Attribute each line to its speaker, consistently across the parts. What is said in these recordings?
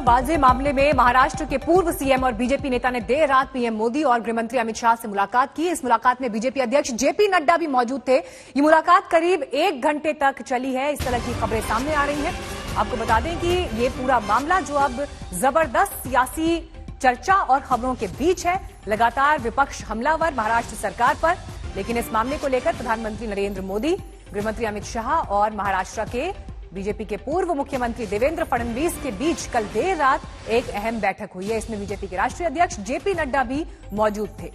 Speaker 1: वाजे मामले में महाराष्ट्र के पूर्व सीएम और बीजेपी नेता ने देर रात पीएम मोदी और गृहमंत्री अमित शाह से मुलाकात की। इस मुलाकात में बीजेपी अध्यक्ष जेपी नड्डा भी मौजूद थे। ये मुलाकात करीब 1 घंटे तक चली है। इस तरह की खबरें सामने आ रही हैं। आपको बता दें कि ये पूरा मामला जो अब जबरदस्त सियासी चर्चा और खबरों के बीच है। लगातार विपक्ष हमलावर महाराष्ट्र सरकार पर, लेकिन इस मामले को लेकर प्रधानमंत्री नरेंद्र मोदी, गृहमंत्री अमित शाह और महाराष्ट्र के बीजेपी के पूर्व मुख्यमंत्री देवेंद्र फडणवीस के बीच कल देर रात एक अहम बैठक हुई है। इसमें बीजेपी के राष्ट्रीय अध्यक्ष जेपी नड्डा भी मौजूद थे।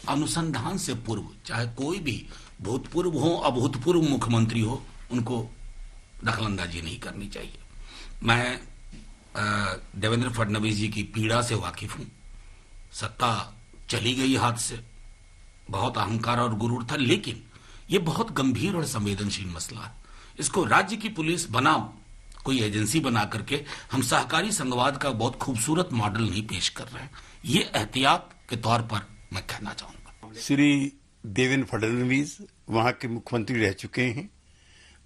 Speaker 2: अनुसंधान से पूर्व चाहे कोई भी भूतपूर्व हो अभूतपूर्व मुख्यमंत्री हो, उनको दखलंदाजी नहीं करनी चाहिए। मैं देवेंद्र फडणवीस जी की पीड़ा से वाकिफ हूं। सत्ता चली गई हाथ से, बहुत अहंकार और गुरूर था, लेकिन ये बहुत गंभीर और संवेदनशील मसला है। इसको राज्य की पुलिस बनाम कोई एजेंसी बना करके हम सहकारी संघवाद का बहुत खूबसूरत मॉडल नहीं पेश कर रहे हैं। ये एहतियात के तौर पर मैं कहना चाहूंगा।
Speaker 3: श्री देवेंद्र फडणवीस वहां के मुख्यमंत्री रह चुके हैं,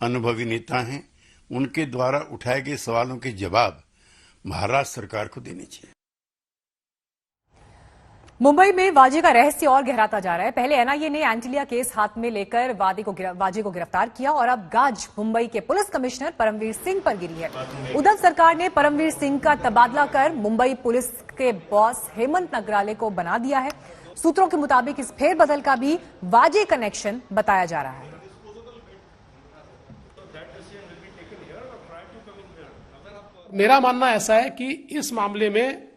Speaker 3: अनुभवी नेता हैं। उनके द्वारा उठाए गए सवालों के जवाब महाराष्ट्र सरकार को देने चाहिए।
Speaker 1: मुंबई में वाजे का रहस्य और गहराता जा रहा है। पहले एनआईए ने एंटिलिया केस हाथ में लेकर वाजे को गिरफ्तार किया और अब गाज मुंबई के पुलिस कमिश्नर परमवीर सिंह पर गिरी है। उद्धव सरकार ने परमवीर सिंह का तबादला कर मुंबई पुलिस के बॉस हेमंत नगराले को बना दिया है। सूत्रों के मुताबिक इस फेरबदल का भी वाजे कनेक्शन बताया जा रहा है।
Speaker 4: मेरा मानना ऐसा है कि इस मामले में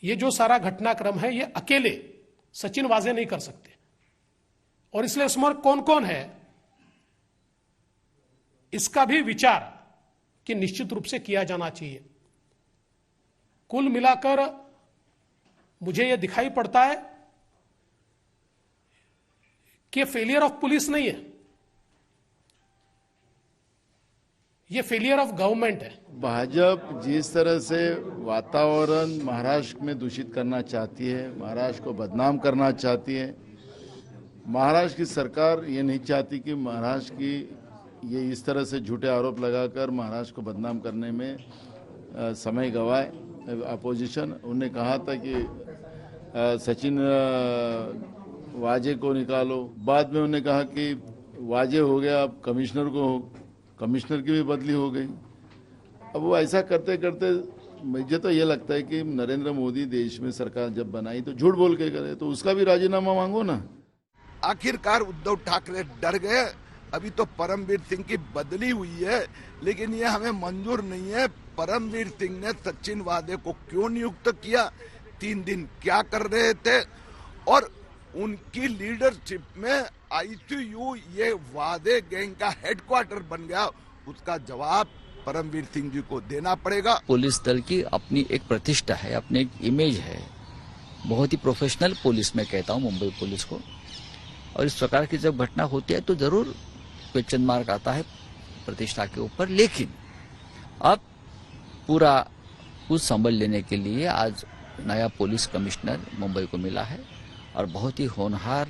Speaker 4: ये जो सारा घटनाक्रम है ये अकेले सचिन वाजे नहीं कर सकते, और इसलिए इसमें कौन कौन है इसका भी विचार कि निश्चित रूप से किया जाना चाहिए। कुल मिलाकर मुझे यह दिखाई पड़ता है कि फेलियर ऑफ पुलिस नहीं है, ये फेलियर ऑफ गवर्नमेंट है।
Speaker 5: भाजपा जिस तरह से वातावरण महाराष्ट्र में दूषित करना चाहती है, महाराष्ट्र को बदनाम करना चाहती है, महाराष्ट्र की सरकार ये नहीं चाहती कि महाराष्ट्र की ये इस तरह से झूठे आरोप लगाकर महाराष्ट्र को बदनाम करने में समय गवाए। अपोजिशन उन्होंने कहा था कि सचिन वाजे को निकालो, बाद में उन्होंने कहा कि वाजे हो गया, अब कमिश्नर की भी बदली हो गई। अब वो ऐसा करते करते मुझे तो ये लगता है कि नरेंद्र मोदी देश में सरकार जब बनाई तो झूठ बोल के करे, तो उसका भी राजीनामा मांगो ना।
Speaker 6: आखिरकार उद्धव ठाकरे डर गए। अभी तो परमवीर सिंह की बदली हुई है, लेकिन ये हमें मंजूर नहीं है। परमवीर सिंह ने सचिन वाजे को क्यों नियुक्त किया, 3 दिन क्या कर रहे थे, और उनकी लीडरशिप में आईसीयू ये वादे गैंग का हेडक्वार्टर बन गया, उसका जवाब परमवीर सिंह जी को देना पड़ेगा।
Speaker 7: पुलिस दल की अपनी एक प्रतिष्ठा है, अपनी एक इमेज है, बहुत ही प्रोफेशनल पुलिस मैं कहता हूँ मुंबई पुलिस को, और इस प्रकार की जब घटना होती है तो जरूर क्वेश्चन मार्क आता है प्रतिष्ठा के ऊपर। लेकिन अब पूरा कुछ संभल लेने के लिए आज नया पुलिस कमिश्नर मुंबई को मिला है और बहुत ही होनहार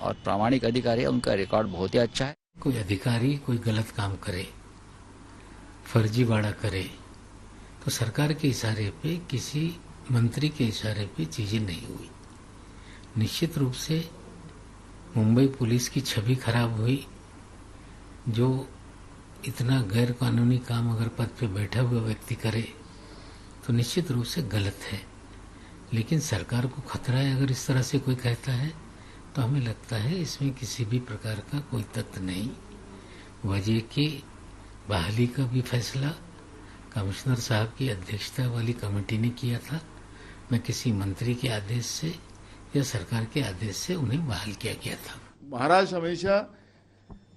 Speaker 7: और प्रामाणिक अधिकारी है, उनका रिकॉर्ड बहुत ही अच्छा है।
Speaker 8: कोई अधिकारी कोई गलत काम करे, फर्जीवाड़ा करे, तो सरकार के इशारे पे, किसी मंत्री के इशारे पे चीजें नहीं हुई। निश्चित रूप से मुंबई पुलिस की छवि खराब हुई। जो इतना गैर कानूनी काम अगर पद पे बैठा हुआ व्यक्ति करे तो निश्चित रूप से गलत है। लेकिन सरकार को खतरा है अगर इस तरह से कोई कहता है, तो हमें लगता है इसमें किसी भी प्रकार का कोई तथ्य नहीं। वजह की बहाली का भी फैसला कमिश्नर साहब की अध्यक्षता वाली कमेटी ने किया था, न किसी मंत्री के आदेश से या सरकार के आदेश से उन्हें बहाल किया गया था।
Speaker 5: महाराष्ट्र हमेशा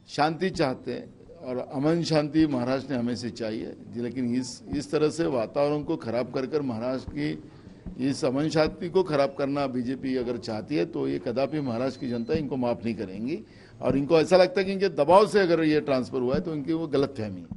Speaker 5: शांति चाहते हैं और अमन शांति महाराष्ट्र ने हमेशा चाहिए, लेकिन इस तरह से वातावरण को खराब कर महाराष्ट्र की इस अमन शांति को खराब करना बीजेपी अगर चाहती है तो ये कदापि महाराष्ट्र की जनता इनको माफ नहीं करेंगी। और इनको ऐसा लगता है कि इनके दबाव से अगर ये ट्रांसफर हुआ है तो इनकी वो गलतफहमी है।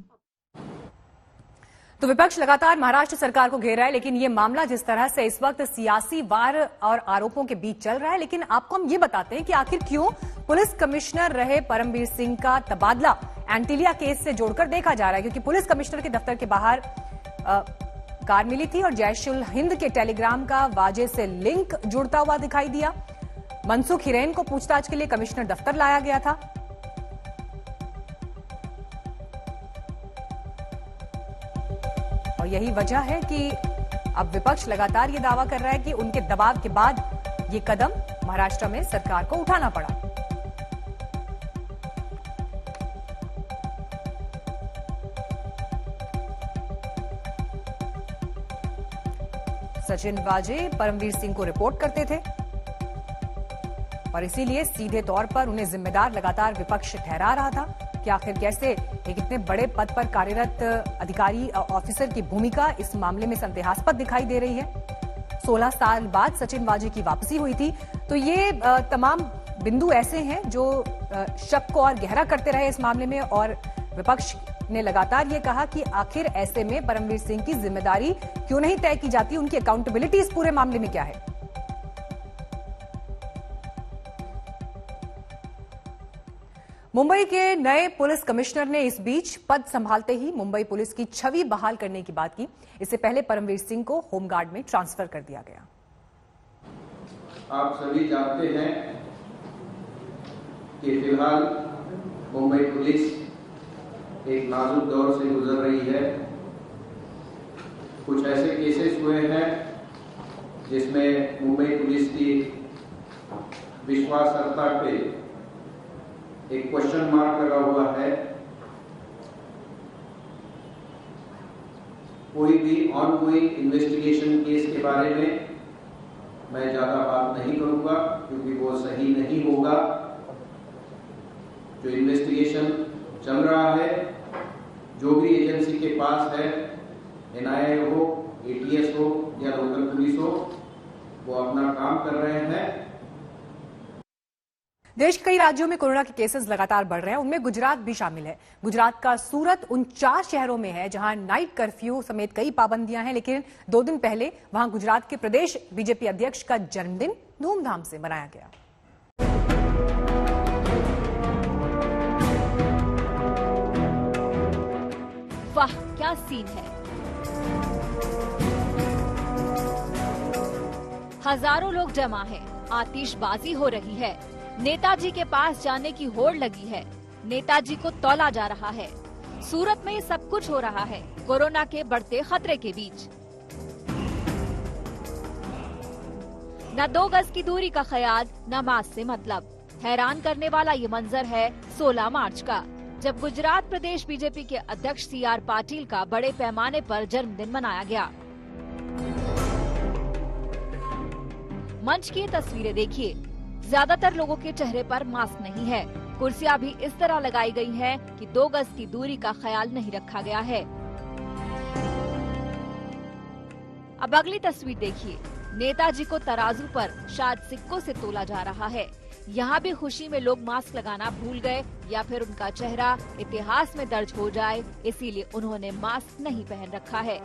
Speaker 1: तो विपक्ष लगातार महाराष्ट्र सरकार को घेर रहा है, लेकिन ये मामला जिस तरह से इस वक्त सियासी वार और आरोपों के बीच चल रहा है, लेकिन आपको हम ये बताते हैं कि आखिर क्यों पुलिस कमिश्नर रहे परमवीर सिंह का तबादला एंटीलिया केस से जोड़कर देखा जा रहा है, क्योंकि पुलिस कमिश्नर के दफ्तर के बाहर कार मिली थी और जैश उल हिंद के टेलीग्राम का वाजे से लिंक जुड़ता हुआ दिखाई दिया। मनसुख हिरेन को पूछताछ के लिए कमिश्नर दफ्तर लाया गया था। और यही वजह है कि अब विपक्ष लगातार ये दावा कर रहा है कि उनके दबाव के बाद ये कदम महाराष्ट्र में सरकार को उठाना पड़ा। सचिन वाजे परमवीर सिंह को रिपोर्ट करते थे और इसीलिए सीधे तौर पर उन्हें जिम्मेदार लगातार विपक्ष ठहरा रहा था कि आखिर कैसे एक इतने बड़े पद पर कार्यरत अधिकारी ऑफिसर की भूमिका इस मामले में संदेहास्पद दिखाई दे रही है। 16 साल बाद सचिन वाजे की वापसी हुई थी, तो ये तमाम बिंदु ऐसे हैं जो शक को और गहरा करते रहे इस मामले में। और विपक्ष ने लगातार ये कहा कि आखिर ऐसे में परमवीर सिंह की जिम्मेदारी क्यों नहीं तय की जाती, उनकी अकाउंटेबिलिटी इस पूरे मामले में क्या है। मुंबई के नए पुलिस कमिश्नर ने इस बीच पद संभालते ही मुंबई पुलिस की छवि बहाल करने की बात की। इससे पहले परमवीर सिंह को होमगार्ड में ट्रांसफर कर दिया गया।
Speaker 9: आप सभी जानते हैं कि फिलहाल मुंबई पुलिस एक नाजुक दौर से गुजर रही है। कुछ ऐसे केसेस हुए हैं जिसमें मुंबई पुलिस की विश्वासार्हता पे एक क्वेश्चन मार्क लगा हुआ है। कोई भी ऑनगोइंग इन्वेस्टिगेशन केस के बारे में मैं ज्यादा बात नहीं करूंगा, क्योंकि वो सही नहीं होगा। जो इन्वेस्टिगेशन चल रहा है, जो भी एजेंसी के पास है, एनआईए हो, एटीएस हो या लोकल पुलिस हो, वो अपना काम कर रहे हैं।
Speaker 1: देश के कई राज्यों में कोरोना के केसेस लगातार बढ़ रहे हैं, उनमें गुजरात भी शामिल है। गुजरात का सूरत उन 4 शहरों में है जहां नाइट कर्फ्यू समेत कई पाबंदियां हैं, लेकिन 2 दिन पहले वहां गुजरात के प्रदेश बीजेपी अध्यक्ष का जन्मदिन धूमधाम से मनाया गया।
Speaker 10: वाह, क्या सीन है। हजारों लोग जमा हैं, आतिशबाजी हो रही है, नेताजी के पास जाने की होड़ लगी है, नेताजी को तौला जा रहा है। सूरत में ये सब कुछ हो रहा है कोरोना के बढ़ते खतरे के बीच। न 2 गज की दूरी का ख्याल, न मास्क से मतलब। हैरान करने वाला ये मंजर है 16 मार्च का, जब गुजरात प्रदेश बीजेपी के अध्यक्ष CR पाटिल का बड़े पैमाने पर जन्मदिन मनाया गया। मंच की तस्वीरें देखिए, ज्यादातर लोगों के चेहरे पर मास्क नहीं है। कुर्सियां भी इस तरह लगाई गई हैं कि 2 गज की दूरी का ख्याल नहीं रखा गया है। अब अगली तस्वीर देखिए, नेताजी को तराजू पर शायद सिक्कों से तोला जा रहा है। यहाँ भी खुशी में लोग मास्क लगाना भूल गए या फिर उनका चेहरा इतिहास में दर्ज हो जाए, इसीलिए उन्होंने मास्क नहीं पहन रखा है।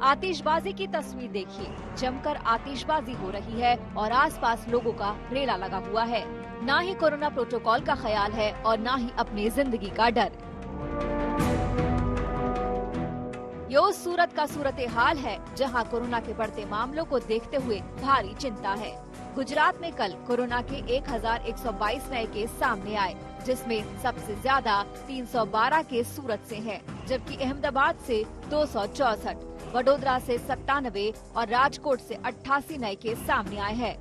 Speaker 10: आतिशबाजी की तस्वीर देखिए, जमकर आतिशबाजी हो रही है और आसपास लोगों का रेला लगा हुआ है। ना ही कोरोना प्रोटोकॉल का ख्याल है और ना ही अपनी जिंदगी का डर। ये उस सूरत का सूरत हाल है जहां कोरोना के बढ़ते मामलों को देखते हुए भारी चिंता है। गुजरात में कल कोरोना के 1122 नए केस सामने आए, जिसमें सबसे ज्यादा 312 केस सूरत से हैं, जबकि अहमदाबाद से 264, वडोदरा से 97 और राजकोट से 88 नए केस सामने आए हैं।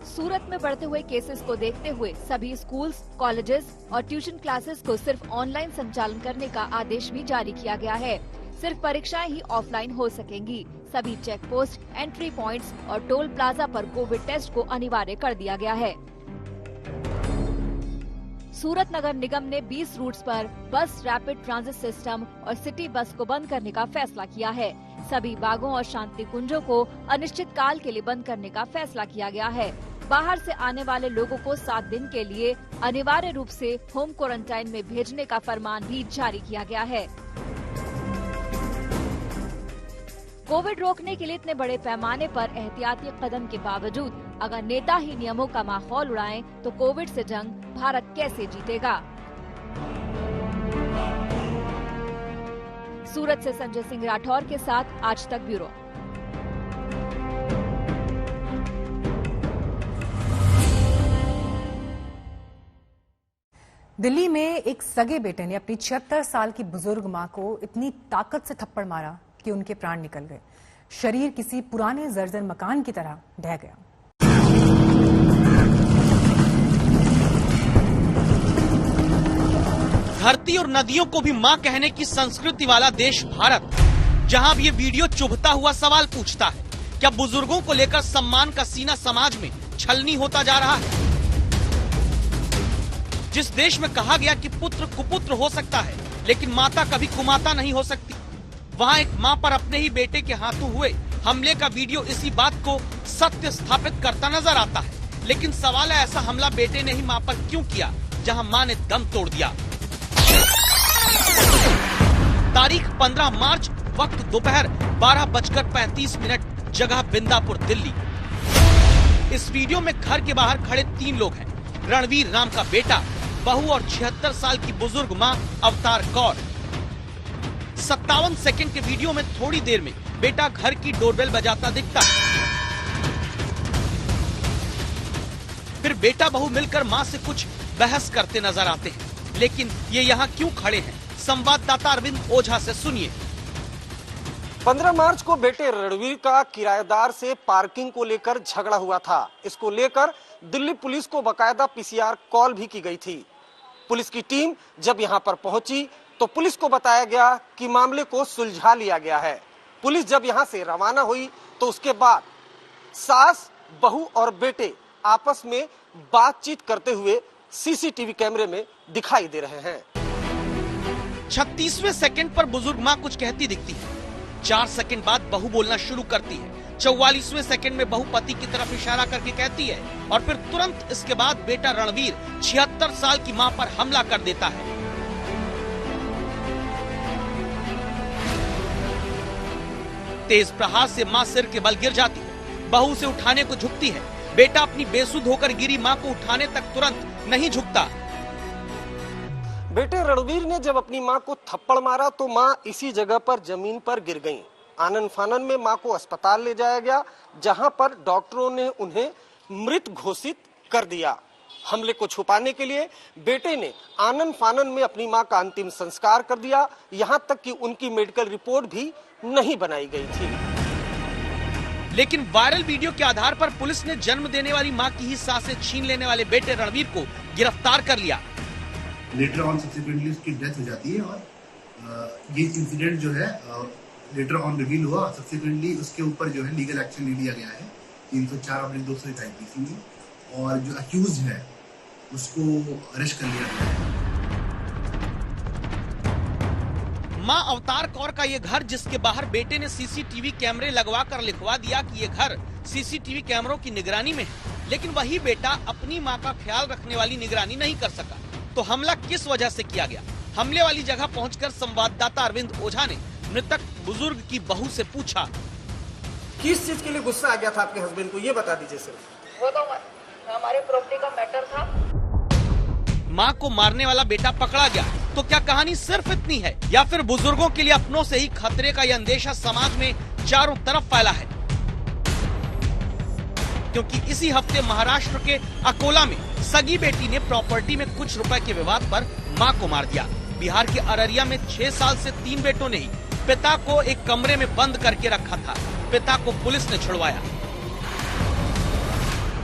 Speaker 10: सूरत में बढ़ते हुए केसेस को देखते हुए सभी स्कूल्स, कॉलेजेस और ट्यूशन क्लासेस को सिर्फ ऑनलाइन संचालन करने का आदेश भी जारी किया गया है। सिर्फ परीक्षाएं ही ऑफलाइन हो सकेंगी। सभी चेक पोस्ट, एंट्री पॉइंट्स और टोल प्लाजा पर कोविड टेस्ट को अनिवार्य कर दिया गया है। सूरत नगर निगम ने 20 रूट्स पर बस रैपिड ट्रांजिट सिस्टम और सिटी बस को बंद करने का फैसला किया है। सभी बागों और शांति कुंजों को अनिश्चित काल के लिए बंद करने का फैसला किया गया है। बाहर से आने वाले लोगों को 7 दिन के लिए अनिवार्य रूप से होम क्वारंटाइन में भेजने का फरमान भी जारी किया गया है। कोविड रोकने के लिए इतने बड़े पैमाने पर एहतियाती कदम के बावजूद अगर नेता ही नियमों का माहौल उड़ाएं तो कोविड से जंग भारत कैसे जीतेगा। सूरत से संजय सिंह राठौर के साथ आज तक ब्यूरो।
Speaker 1: दिल्ली में एक सगे बेटे ने अपनी 76 साल की बुजुर्ग मां को इतनी ताकत से थप्पड़ मारा कि उनके प्राण निकल गए। शरीर किसी पुराने जर्जर मकान की तरह ढह गया।
Speaker 11: धरती और नदियों को भी मां कहने की संस्कृति वाला देश भारत, जहां अब ये वीडियो चुभता हुआ सवाल पूछता है, क्या बुजुर्गों को लेकर सम्मान का सीना समाज में छलनी होता जा रहा है? जिस देश में कहा गया कि पुत्र कुपुत्र हो सकता है लेकिन माता कभी कुमाता नहीं हो सकती, वहां एक मां पर अपने ही बेटे के हाथों हुए हमले का वीडियो इसी बात को सत्य स्थापित करता नजर आता है। लेकिन सवाल है, ऐसा हमला बेटे ने ही मां पर क्यों किया जहां मां ने दम तोड़ दिया। तारीख 15 मार्च, वक्त दोपहर 12:35, जगह बिंदापुर, दिल्ली। इस वीडियो में घर के बाहर खड़े 3 लोग हैं। रणवीर नाम का बेटा, बहू और 76 साल की बुजुर्ग मां अवतार कौर। 57 सेकंड के वीडियो में थोड़ी देर में बेटा घर की डोरबेल बजाता दिखता है। फिर बेटा बहू मिलकर मां से कुछ बहस करते नजर आते हैं। लेकिन ये यहाँ क्यों खड़े हैं, संवाददाता अरविंद ओझा से सुनिए।
Speaker 12: 15 मार्च को बेटे रणवीर का किराएदार से पार्किंग को लेकर झगड़ा हुआ था। इसको लेकर दिल्ली पुलिस को बकायदा पीसीआर कॉल भी की गई थी। पुलिस की टीम जब यहां पर पहुंची तो पुलिस को बताया गया कि मामले को सुलझा लिया गया है। पुलिस जब यहां से रवाना हुई तो उसके बाद सास, बहू और बेटे आपस में बातचीत करते हुए सीसीटीवी कैमरे में दिखाई दे रहे हैं।
Speaker 11: 36वें सेकंड पर बुजुर्ग मां कुछ कहती दिखती है। 4 सेकंड बाद बहू बोलना शुरू करती है। 44वें सेकंड में बहू पति की तरफ इशारा करके कहती है और फिर तुरंत इसके बाद बेटा रणवीर 76 साल की मां पर हमला कर देता है। तेज प्रहार से मां सिर के बल गिर जाती है। बहू से उठाने को झुकती है। बेटा अपनी बेसुध होकर गिरी मां को उठाने तक तुरंत नहीं झुकता।
Speaker 12: बेटे रणवीर ने जब अपनी मां को थप्पड़ मारा तो मां इसी जगह पर जमीन पर गिर गईं। आनन फानन में मां को अस्पताल ले जाया गया, जहां पर डॉक्टरों ने उन्हें मृत घोषित कर दिया। हमले को छुपाने के लिए बेटे ने आनन फानन में अपनी मां का अंतिम संस्कार कर दिया। यहां तक कि उनकी मेडिकल रिपोर्ट भी नहीं बनाई गई थी।
Speaker 11: लेकिन वायरल वीडियो के आधार पर पुलिस ने जन्म देने वाली मां की ही सांसें छीन लेने वाले बेटे रणवीर को गिरफ्तार कर लिया।
Speaker 13: लेटर ऑन सब्सिक्वेंटली उसकी डेथ हो जाती है और ये इंसिडेंट जो है लेटर ऑन रिवील हुआ। सब्सिक्वेंटली उसके ऊपर जो है लीगल एक्शन ले लिया गया है 304/200 आईपीसी में, और जो अक्यूज है उसको अरेस्ट कर लिया गया है।
Speaker 11: मां अवतार कौर का ये घर, जिसके बाहर बेटे ने सीसीटीवी कैमरे लगवा कर लिखवा दिया कि ये घर सीसीटीवी कैमरों की निगरानी में है, लेकिन वही बेटा अपनी मां का ख्याल रखने वाली निगरानी नहीं कर सका। तो हमला किस वजह से किया गया? हमले वाली जगह पहुंचकर संवाददाता अरविंद ओझा ने मृतक बुजुर्ग की बहू से पूछा,
Speaker 12: किस चीज के लिए गुस्सा आ गया था आपके हस्बैंड को, ये बता दीजिए सर।
Speaker 14: वो तो हमारे प्रॉपर्टी का मैटर था।
Speaker 11: मां को मारने वाला बेटा पकड़ा गया, तो क्या कहानी सिर्फ इतनी है या फिर बुजुर्गों के लिए अपनों से ही खतरे का यह अंदेशा समाज में चारों तरफ फैला है? क्योंकि इसी हफ्ते महाराष्ट्र के अकोला में सगी बेटी ने प्रॉपर्टी में कुछ रुपए के विवाद पर मां को मार दिया। बिहार के अररिया में 6 साल से 3 बेटों ने ही पिता को एक कमरे में बंद करके रखा था। पिता को पुलिस ने छुड़वाया।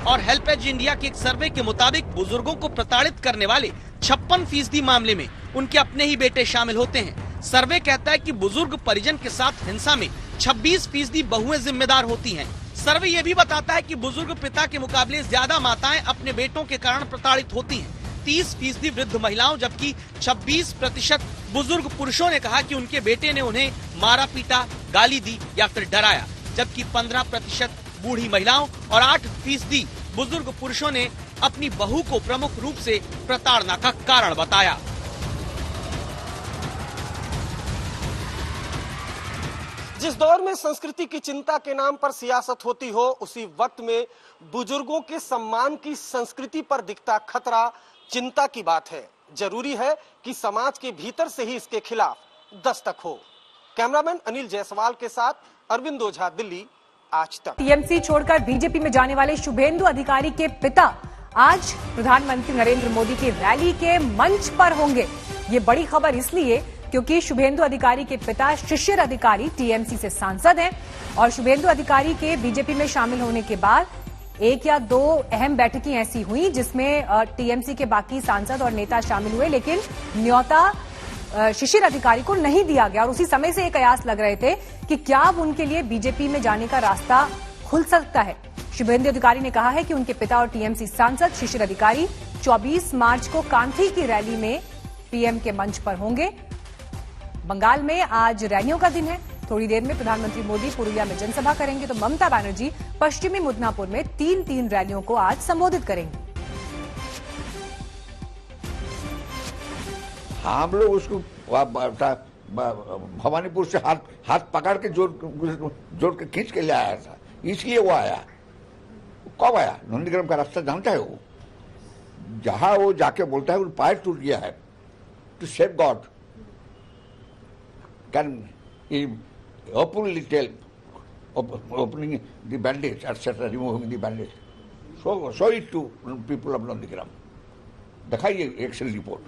Speaker 11: और हेल्पेज इंडिया के एक सर्वे के मुताबिक बुजुर्गों को प्रताड़ित करने वाले 56% मामले में उनके अपने ही बेटे शामिल होते हैं। सर्वे कहता है कि बुजुर्ग परिजन के साथ हिंसा में 26% बहुएं जिम्मेदार होती हैं। सर्वे ये भी बताता है कि बुजुर्ग पिता के मुकाबले ज्यादा माताएं अपने बेटों के कारण प्रताड़ित होती हैं। 30% वृद्ध महिलाओं, जबकि 26% बुजुर्ग पुरुषों ने कहा कि उनके बेटे ने उन्हें मारा पीटा, गाली दी या फिर डराया, जबकि 15% बूढ़ी महिलाओं और 8% बुजुर्ग पुरुषों ने अपनी बहू को प्रमुख रूप से प्रताड़ना का कारण बताया।
Speaker 12: जिस दौर में संस्कृति की चिंता के नाम पर सियासत होती हो, उसी वक्त में बुजुर्गों के सम्मान की संस्कृति पर दिखता खतरा चिंता की बात है। जरूरी है कि समाज के भीतर से ही इसके खिलाफ दस्तक हो। कैमरामैन अनिल जायसवाल के साथ अरविंद ओझा, दिल्ली, आज तक।
Speaker 1: टीएमसी छोड़कर बीजेपी में जाने वाले शुभेंदु अधिकारी के पिता आज प्रधानमंत्री नरेंद्र मोदी की रैली के मंच पर होंगे। ये बड़ी खबर इसलिए क्योंकि शुभेंदु अधिकारी के पिता शिशिर अधिकारी टीएमसी से सांसद हैं और शुभेंदु अधिकारी के बीजेपी में शामिल होने के बाद एक या दो अहम बैठकें ऐसी हुई जिसमें टीएमसी के बाकी सांसद और नेता शामिल हुए, लेकिन न्योता शिशिर अधिकारी को नहीं दिया गया और उसी समय से ये कयास लग रहे थे कि क्या अब उनके लिए बीजेपी में जाने का रास्ता खुल सकता है। शुभेंदु अधिकारी ने कहा है कि उनके पिता और टीएमसी सांसद शिशिर अधिकारी 24 मार्च को कांथी की रैली में पीएम के मंच पर होंगे। बंगाल में आज रैलियों का दिन है। थोड़ी देर में प्रधानमंत्री मोदी पुरुलिया में जनसभा करेंगे तो ममता बनर्जी पश्चिमी मिदनापुर में 3 रैलियों को आज संबोधित करेंगे।
Speaker 15: हम लोग उसको भवानीपुर से हाथ पकड़ के जोड़ के खींच के ले आया था, इसलिए वो आया। कब आया? नंदीग्राम का रास्ता जानता है वो, जहां वो जाके बोलता है वो पैर टूट गया है। To save God can openly tell opening the bandage, etc., removing the bandage. Show it to people of Nandigram. दिखाइए Excel report.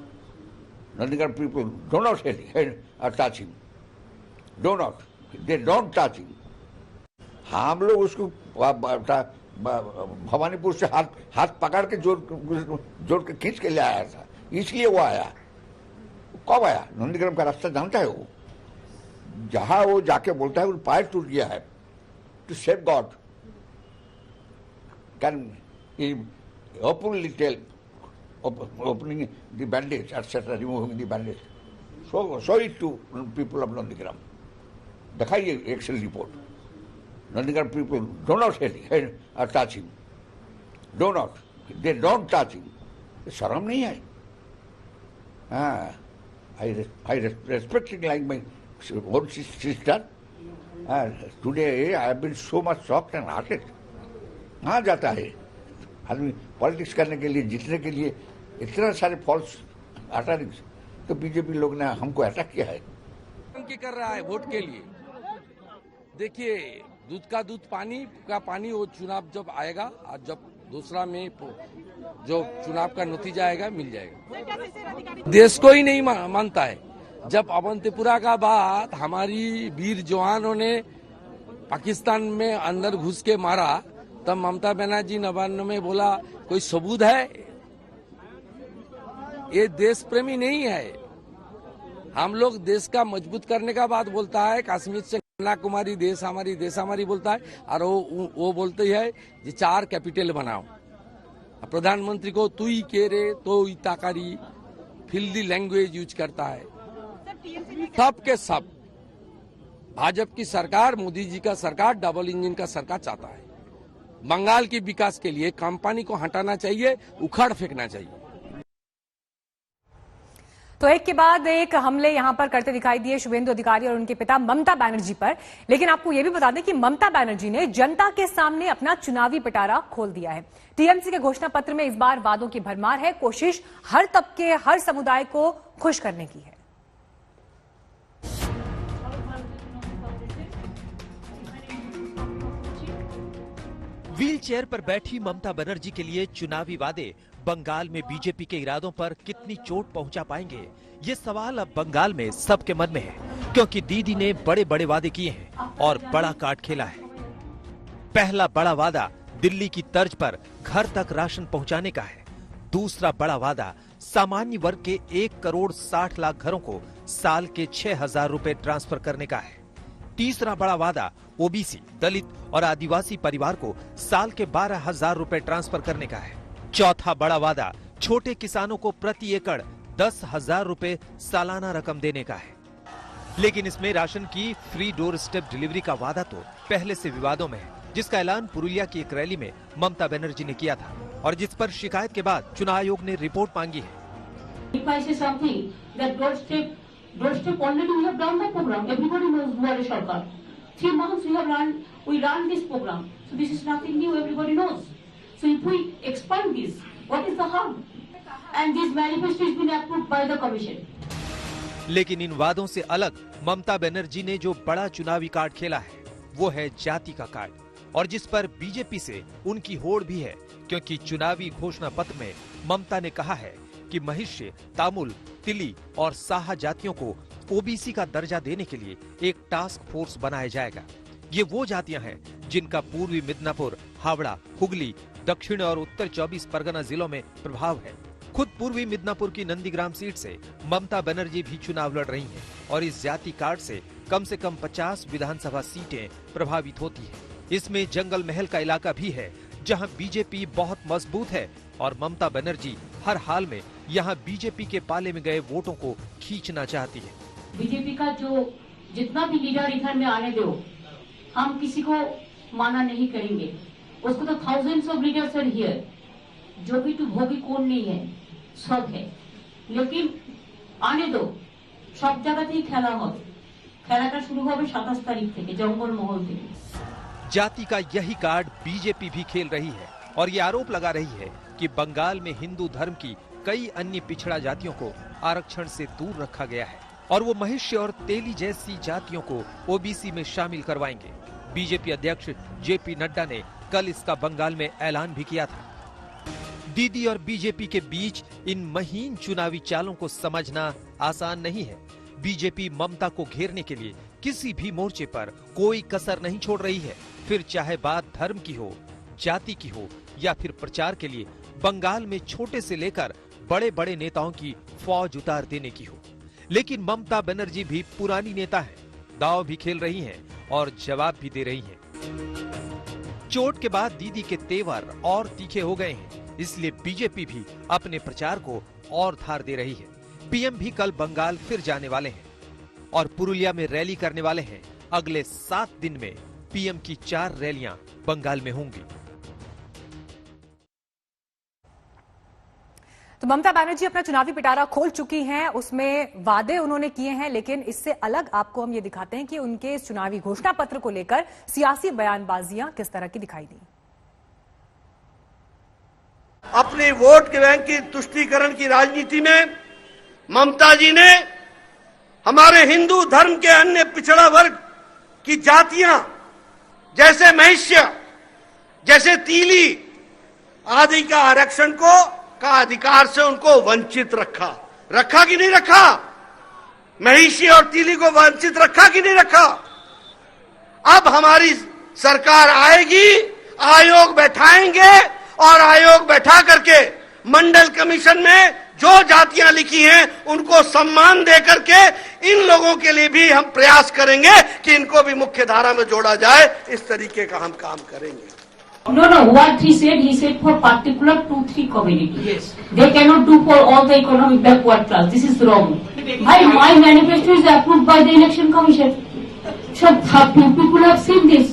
Speaker 15: Nandigram people do not touch him. They don't touch him. हम लोग उसको भवानीपुर से हाथ पकड़ के जोड़ के खींच के ले आया था, इसलिए वो आया। कब आया? नंदीग्राम का रास्ता जानता है वो, जहां वो जाके बोलता है वो पैर टूट गया है। To save God can openly tell opening the bandage, etc., removing the bandage. Show it to people of Nandigram. दिखाइए Excel report. Nandigram people do not touch him. They don't touch him. शर्म नहीं है। I respect it like my own sister. Today I have been so much shocked and hearted. कहाँ जाता है आदमी politics करने के लिए, जीतने के लिए, इतना सारे फॉल्स अटैक्स। तो बीजेपी लोग ने हमको अटैक किया है।
Speaker 16: की कर रहा है वोट के लिए। देखिए, दूध का दूध, पानी का पानी, वो चुनाव जब आएगा और जब दूसरा में जो चुनाव का नतीजा आएगा मिल जाएगा। देश को ही नहीं मानता है। जब अवंतीपुरा का बाद हमारी वीर जवानों ने पाकिस्तान में अंदर घुस के मारा, तब ममता बनर्जी नवान्न में बोला कोई सबूत है? ये देश प्रेमी नहीं है। हम लोग देश का मजबूत करने का बात बोलता है, कश्मीर से कन्याकुमारी देश हमारी बोलता है, और वो बोलते है कि 4 कैपिटल बनाओ। प्रधानमंत्री को तू ही के रे तो ही ताकारी फिल्दी लैंग्वेज यूज करता है। सब के सब भाजपा की सरकार, मोदी जी का सरकार डबल इंजन का सरकार चाहता है। बंगाल के विकास के लिए कंपनी को हटाना चाहिए, उखाड़ फेंकना चाहिए।
Speaker 1: तो एक के बाद एक हमले यहां पर करते दिखाई दिए शुभेंदु अधिकारी और उनके पिता ममता बनर्जी पर। लेकिन आपको यह भी बता दें कि ममता बनर्जी ने जनता के सामने अपना चुनावी पिटारा खोल दिया है। टीएमसी के घोषणा पत्र में इस बार वादों की भरमार है। कोशिश हर तबके, हर समुदाय को खुश करने की है।
Speaker 17: व्हील चेयर पर बैठी ममता बनर्जी के लिए चुनावी वादे बंगाल में बीजेपी के इरादों पर कितनी चोट पहुंचा पाएंगे, ये सवाल अब बंगाल में सबके मन में है, क्योंकि दीदी ने बड़े बड़े वादे किए हैं और बड़ा कार्ड खेला है। पहला बड़ा वादा दिल्ली की तर्ज पर घर तक राशन पहुंचाने का है। दूसरा बड़ा वादा सामान्य वर्ग के 1,60,00,000 घरों को साल के 6,000 रुपए ट्रांसफर करने का है। तीसरा बड़ा वादा ओबीसी, दलित और आदिवासी परिवार को साल के 12,000 रुपए ट्रांसफर करने का है। चौथा बड़ा वादा छोटे किसानों को प्रति एकड़ 10,000 रुपए सालाना रकम देने का है। लेकिन इसमें राशन की फ्री डोर स्टेप डिलीवरी का वादा तो पहले से विवादों में है। जिसका ऐलान पुरुलिया की एक रैली में ममता बनर्जी ने किया था और जिस पर शिकायत के बाद चुनाव आयोग ने रिपोर्ट मांगी है।
Speaker 18: If I say something that doorstep already we have done the program. Everybody knows we are a Sarkar. 3 months we ran this program. So this is nothing new. Everybody knows. So if we expand this, what is the harm? And this manifesto has been approved by the commission.
Speaker 17: लेकिन इन वादों से अलग ममता बनर्जी ने जो बड़ा चुनावी card खेला है वो है जाति का कार्ड, और जिस पर बीजेपी से उनकी होड़ भी है, क्योंकि चुनावी घोषणा पत्र में ममता ने कहा है कि महिष्य, तामुल, तिली और साहा जातियों को ओबीसी का दर्जा देने के लिए एक टास्क फोर्स बनाया जाएगा। ये वो जातियां हैं जिनका पूर्वी मिदनापुर, हावड़ा, हुगली, दक्षिण और उत्तर 24 परगना जिलों में प्रभाव है। खुद पूर्वी मिदनापुर की नंदीग्राम सीट से ममता बनर्जी भी चुनाव लड़ रही हैं और इस जाति कार्ड से कम 50 विधानसभा सीटें प्रभावित होती हैं। इसमें जंगल महल का इलाका भी है जहां बीजेपी बहुत मजबूत है और ममता बनर्जी हर हाल में यहां बीजेपी के पाले में गए वोटों को खींचना चाहती है।
Speaker 18: बीजेपी का जो जितना भी लीडर इधर में आने दो, हम किसी को माना नहीं करेंगे। उसको तो thousands of leaders are here, जो भी तो भोगी कौन नहीं है, सब है, लेकिन आने दो, सब जगह खेला হবে। খেলাটা শুরু হবে 27 तारीख থেকে जंगल महल থেকে।
Speaker 17: जाति का यही कार्ड बीजेपी भी खेल रही है और ये आरोप लगा रही है कि बंगाल में हिंदू धर्म की कई अन्य पिछड़ा जातियों को आरक्षण से दूर रखा गया है और वो महिष्य और तेली जैसी जातियों को ओबीसी में शामिल करवाएंगे। बीजेपी अध्यक्ष जेपी नड्डा ने कल इसका बंगाल में ऐलान भी किया था। दीदी और बीजेपी के बीच इन महीन चुनावी चालों को समझना आसान नहीं है। बीजेपी ममता को घेरने के लिए किसी भी मोर्चे पर कोई कसर नहीं छोड़ रही है, फिर चाहे बात धर्म की हो, जाति की हो या फिर प्रचार के लिए बंगाल में छोटे से लेकर बड़े बड़े नेताओं की फौज उतार देने की हो। लेकिन ममता बनर्जी भी पुरानी नेता है, दांव भी खेल रही हैं और जवाब भी दे रही हैं। चोट के बाद दीदी के तेवर और तीखे हो गए हैं, इसलिए बीजेपी भी अपने प्रचार को और धार दे रही है। पीएम भी कल बंगाल फिर जाने वाले हैं और पुरुलिया में रैली करने वाले हैं। अगले 7 दिन में पीएम की 4 रैलियां बंगाल में होंगी।
Speaker 1: तो ममता बनर्जी अपना चुनावी पिटारा खोल चुकी हैं, उसमें वादे उन्होंने किए हैं, लेकिन इससे अलग आपको हम ये दिखाते हैं कि उनके इस चुनावी घोषणा पत्र को लेकर सियासी बयानबाजियां किस तरह की दिखाई दी।
Speaker 19: अपने वोट के बैंक की तुष्टीकरण की राजनीति में ममता जी ने हमारे हिंदू धर्म के अन्य पिछड़ा वर्ग की जातियां जैसे महिष्य, जैसे तीली आदि का आरक्षण का अधिकार से उनको वंचित रखा कि नहीं रखा? महिष्य और तीली को वंचित रखा कि नहीं रखा? अब हमारी सरकार आएगी, आयोग बैठाएंगे और आयोग बैठा करके मंडल कमीशन में जो जातियां लिखी हैं उनको सम्मान दे करके इन लोगों के लिए भी हम प्रयास करेंगे कि इनको भी मुख्य धारा में जोड़ा जाए। इस तरीके का हम काम करेंगे।
Speaker 18: No, what he said for particular 2-3 community. Yes. They cannot do for all the economic backward class. This is wrong. My manifesto is approved by the election commission. So few people have seen this.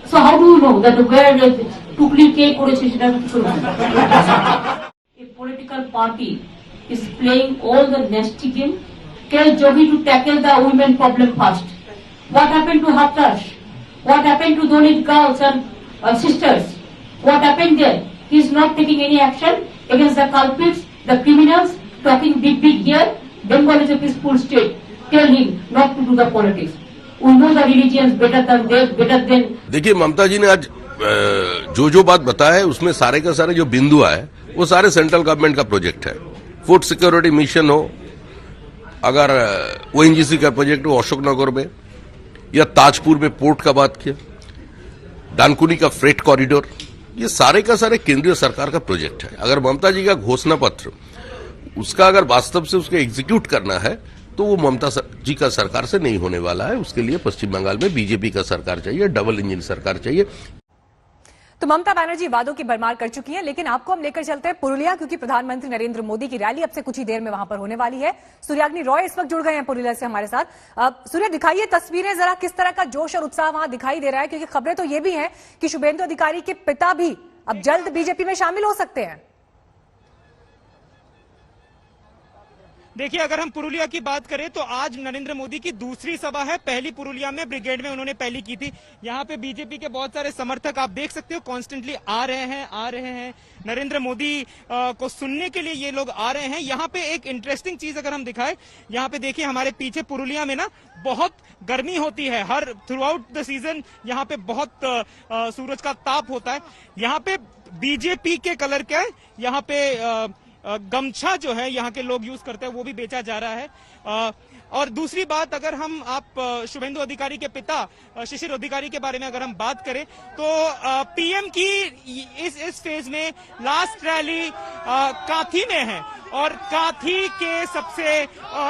Speaker 18: So how do you know that where Tukli K করেছে সেটা কিছু না? A political party is playing all the nasty game. Tell Jogi to tackle the women problem first. What happened to Haftash? What happened to Dalit girls and sisters? What happened there? He is not taking any action against the culprits, the criminals, talking big here. Bengal is a peaceful state. Tell him not to do the politics. We know the religions better than.
Speaker 20: देखिए ममता जी ने आज जो बात बताया है उसमें सारे का सारे जो बिंदु आए वो सारे सेंट्रल गवर्नमेंट का प्रोजेक्ट है। फूड सिक्योरिटी मिशन हो, अगर ओएनजीसी का प्रोजेक्ट हो अशोकनगर में, या ताजपुर में पोर्ट का बात किया, डानकुनी का फ्रेट कॉरिडोर, ये सारे का सारे केंद्रीय सरकार का प्रोजेक्ट है। अगर ममता जी का घोषणा पत्र उसका अगर वास्तव से उसको एग्जीक्यूट करना है तो वो ममता जी का सरकार से नहीं होने वाला है। उसके लिए पश्चिम बंगाल में बीजेपी का सरकार चाहिए, डबल इंजन सरकार चाहिए।
Speaker 1: तो ममता बनर्जी वादों की भरमार कर चुकी हैं, लेकिन आपको हम लेकर चलते हैं पुरुलिया, क्योंकि प्रधानमंत्री नरेंद्र मोदी की रैली अब से कुछ ही देर में वहां पर होने वाली है। सूर्याग्नि रॉय इस वक्त जुड़ गए हैं पुरुलिया से हमारे साथ। सूर्य, दिखाइए तस्वीरें जरा, किस तरह का जोश और उत्साह वहां दिखाई दे रहा है, क्योंकि खबरें तो ये भी हैं कि शुभेंदु अधिकारी के पिता भी अब जल्द बीजेपी में शामिल हो सकते हैं।
Speaker 21: देखिए, अगर हम पुरुलिया की बात करें तो आज नरेंद्र मोदी की दूसरी सभा है। पहली पुरुलिया में ब्रिगेड में उन्होंने पहली की थी। यहाँ पे बीजेपी के बहुत सारे समर्थक आप देख सकते हो कॉन्स्टेंटली आ रहे हैं नरेंद्र मोदी को सुनने के लिए ये लोग आ रहे हैं। यहाँ पे एक इंटरेस्टिंग चीज अगर हम दिखाएं, यहाँ पे देखिए हमारे पीछे पुरुलिया में ना बहुत गर्मी होती है, her through out the season यहाँ पे बहुत सूरज का ताप होता है। यहाँ पे बीजेपी के कलर के यहाँ पे गमछा जो है यहाँ के लोग यूज करते हैं, वो भी बेचा जा रहा है। और दूसरी बात, अगर हम आप शुभेंदु अधिकारी के पिता शिशिर अधिकारी के बारे में अगर हम बात करें तो पीएम की इस फेज में लास्ट रैली काथी में है, और काथी के सबसे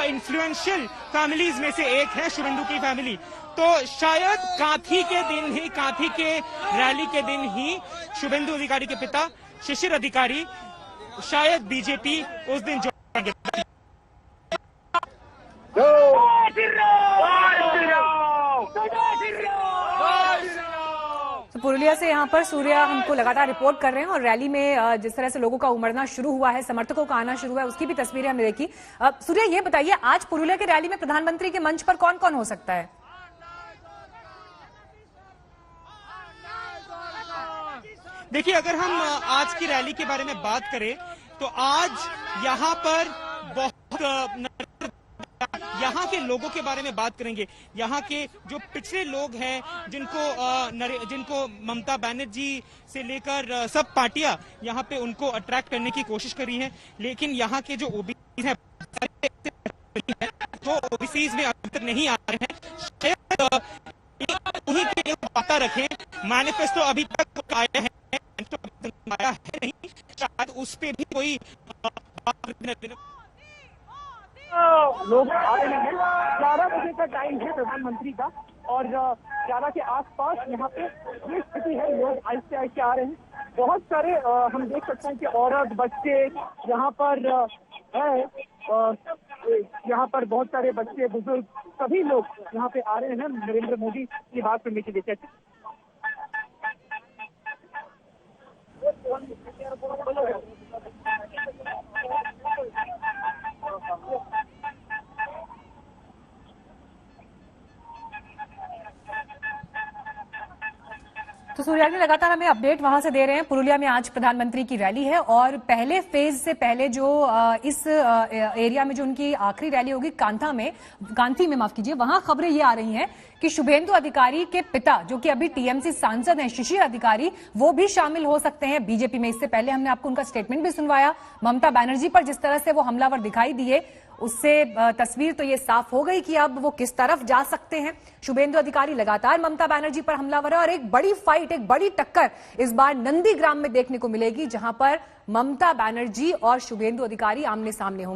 Speaker 21: इन्फ्लुएंशियल फैमिलीज में से एक है शुभेंदु की फैमिली। तो शायद काथी के दिन ही, काथी के रैली के दिन ही शुभेंदु अधिकारी के पिता शिशिर अधिकारी शायद बीजेपी उस दिन जोड़ेंगे।
Speaker 1: तो पुरुलिया से यहाँ पर सूर्य हमको लगातार रिपोर्ट कर रहे हैं, और रैली में जिस तरह से लोगों का उमड़ना शुरू हुआ है, समर्थकों का आना शुरू हुआ है, उसकी भी तस्वीरें हमने देखी। सूर्य, ये बताइए आज पुरुलिया की रैली में प्रधानमंत्री के मंच पर कौन कौन हो सकता है?
Speaker 21: देखिए, अगर हम आज की रैली के बारे में बात करें तो आज यहाँ पर बहुत यहाँ के लोगों के बारे में बात करेंगे। यहाँ के जो पिछड़े लोग हैं जिनको ममता बनर्जी से लेकर सब पार्टियां यहाँ पे उनको अट्रैक्ट करने की कोशिश करी है, लेकिन यहाँ के जो ओबीसी हैं वो ओबीसीज में अभी तक नहीं आ रहे हैं। उन्हीं के लिए बातें रखें। मैनिफेस्टो अभी तक आया है नहीं, शायद उस पे भी कोई
Speaker 22: लोग आ रहे हैं। 11 बजे का टाइम है प्रधानमंत्री का, और 11 के आसपास यहाँ पे ये स्थिति है। लोग आहिस्ते आहिस्ते आ रहे हैं। बहुत सारे हम देख सकते हैं कि औरत, बच्चे यहाँ पर है। यहाँ पर बहुत सारे बच्चे, बुजुर्ग, सभी लोग यहाँ पे आ रहे हैं नरेंद्र मोदी की बात सुनने के लिए।
Speaker 1: तो सूर्याग्नि लगातार हमें अपडेट वहां से दे रहे हैं। पुरुलिया में आज प्रधानमंत्री की रैली है, और पहले फेज से पहले जो इस एरिया में जो उनकी आखिरी रैली होगी कांथी में माफ कीजिए, वहां खबरें ये आ रही हैं कि शुभेंदु अधिकारी के पिता, जो कि अभी टीएमसी सांसद हैं, शिशिर अधिकारी, वो भी शामिल हो सकते हैं बीजेपी में। इससे पहले हमने आपको उनका स्टेटमेंट भी सुनवाया। ममता बनर्जी पर जिस तरह से वो हमलावर दिखाई दिए, उससे तस्वीर तो ये साफ हो गई कि अब वो किस तरफ जा सकते हैं। शुभेंदु अधिकारी लगातार ममता बनर्जी पर हमलावर है, और एक बड़ी फाइट, एक बड़ी टक्कर इस बार नंदीग्राम में देखने को मिलेगी, जहां पर ममता बनर्जी और शुभेंदु अधिकारी आमने सामने होंगे।